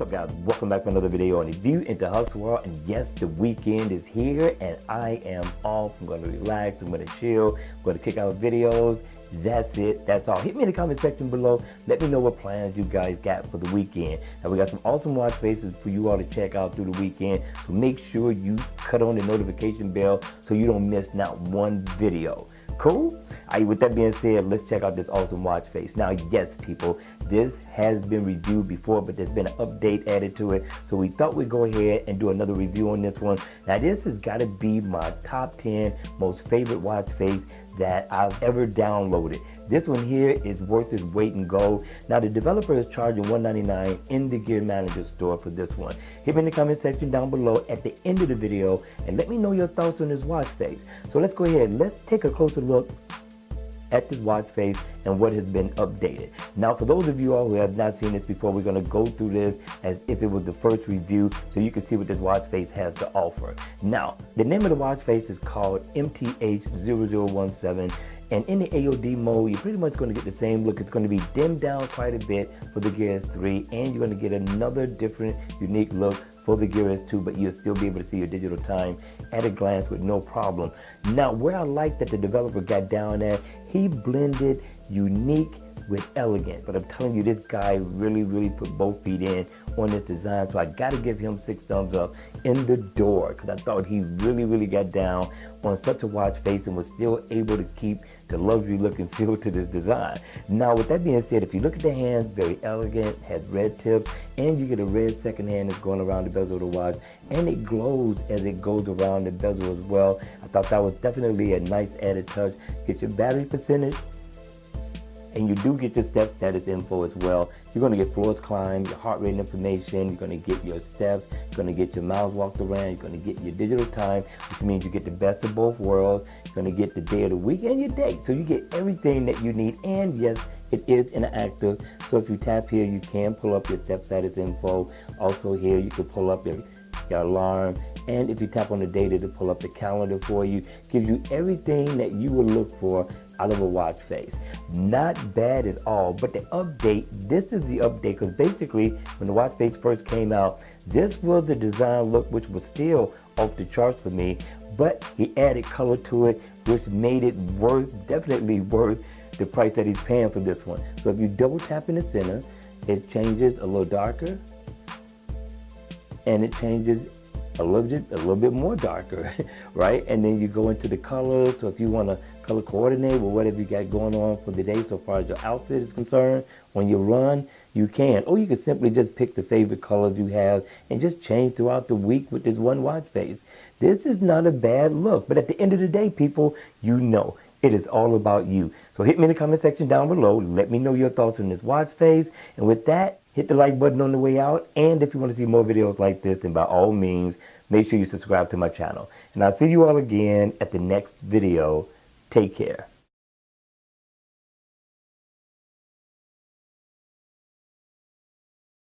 What's up, guys? Welcome back for another video on the View into Hustle World. And yes, the weekend is here and I am off. I'm going to relax, I'm going to chill, I'm going to kick out videos. That's it, that's all. Hit me in the comment section below. Let me know what plans you guys got for the weekend. Now, we got some awesome watch faces for you all to check out through the weekend. So make sure you cut on the notification bell so you don't miss not one video. Cool? All right, with that being said, let's check out this awesome watch face. Now, yes, people, this has been reviewed before, but there's been an update added to it. So we thought we'd go ahead and do another review on this one. Now, this has got to be my top 10 most favorite watch face that I've ever downloaded. This one here is worth its weight in gold. Now, the developer is charging $199 in the Gear Manager store for this one. Hit me in the comment section down below at the end of the video and let me know your thoughts on this watch face. So let's go ahead, let's take a closer look at this watch face and what has been updated. Now, for those of you all who have not seen this before, we're going to go through this as if it was the first review so you can see what this watch face has to offer. Now, the name of the watch face is called MTH0017, and in the AOD mode, you're pretty much going to get the same look. It's going to be dimmed down quite a bit for the Gear S3, and you're going to get another different, unique look for the Gear S2, but you'll still be able to see your digital time at a glance with no problem. Now, where I like that the developer got down at, he blended unique with elegant, but I'm telling you, this guy really put both feet in on this design, so I gotta give him 6 thumbs up in the door, because I thought he really got down on such a watch face and was still able to keep the luxury look and feel to this design. Now, with that being said, if you look at the hands, very elegant, has red tips, and you get a red second hand that's going around the bezel of the watch, and it glows as it goes around the bezel as well. I thought that was definitely a nice added touch. Get your battery percentage, and you do get your step status info as well. You're going to get floors climbed, your heart rate information, you're going to get your steps, you're going to get your miles walked around, you're going to get your digital time, which means you get the best of both worlds. You're going to get the day of the week and your date. So you get everything that you need, and yes, it is interactive. So if you tap here, you can pull up your step status info. Also here, you can pull up your alarm, and if you tap on the data to pull up the calendar for you, gives you everything that you would look for out of a watch face. Not bad at all, but the update, this is the update, because basically when the watch face first came out, this was the design look which was still off the charts for me, but he added color to it, which made it definitely worth the price that he's paying for this one. So if you double tap in the center, it changes a little darker, and it changes a little bit more darker, right? And then you go into the colors. So if you want to color coordinate with whatever you got going on for the day so far as your outfit is concerned, on your run, you can. Or you can simply just pick the favorite colors you have and just change throughout the week with this one watch face. This is not a bad look, but at the end of the day, people, you know, it is all about you. So hit me in the comment section down below. Let me know your thoughts on this watch face. And with that, hit the like button on the way out. And if you want to see more videos like this, then by all means, make sure you subscribe to my channel. And I'll see you all again at the next video. Take care.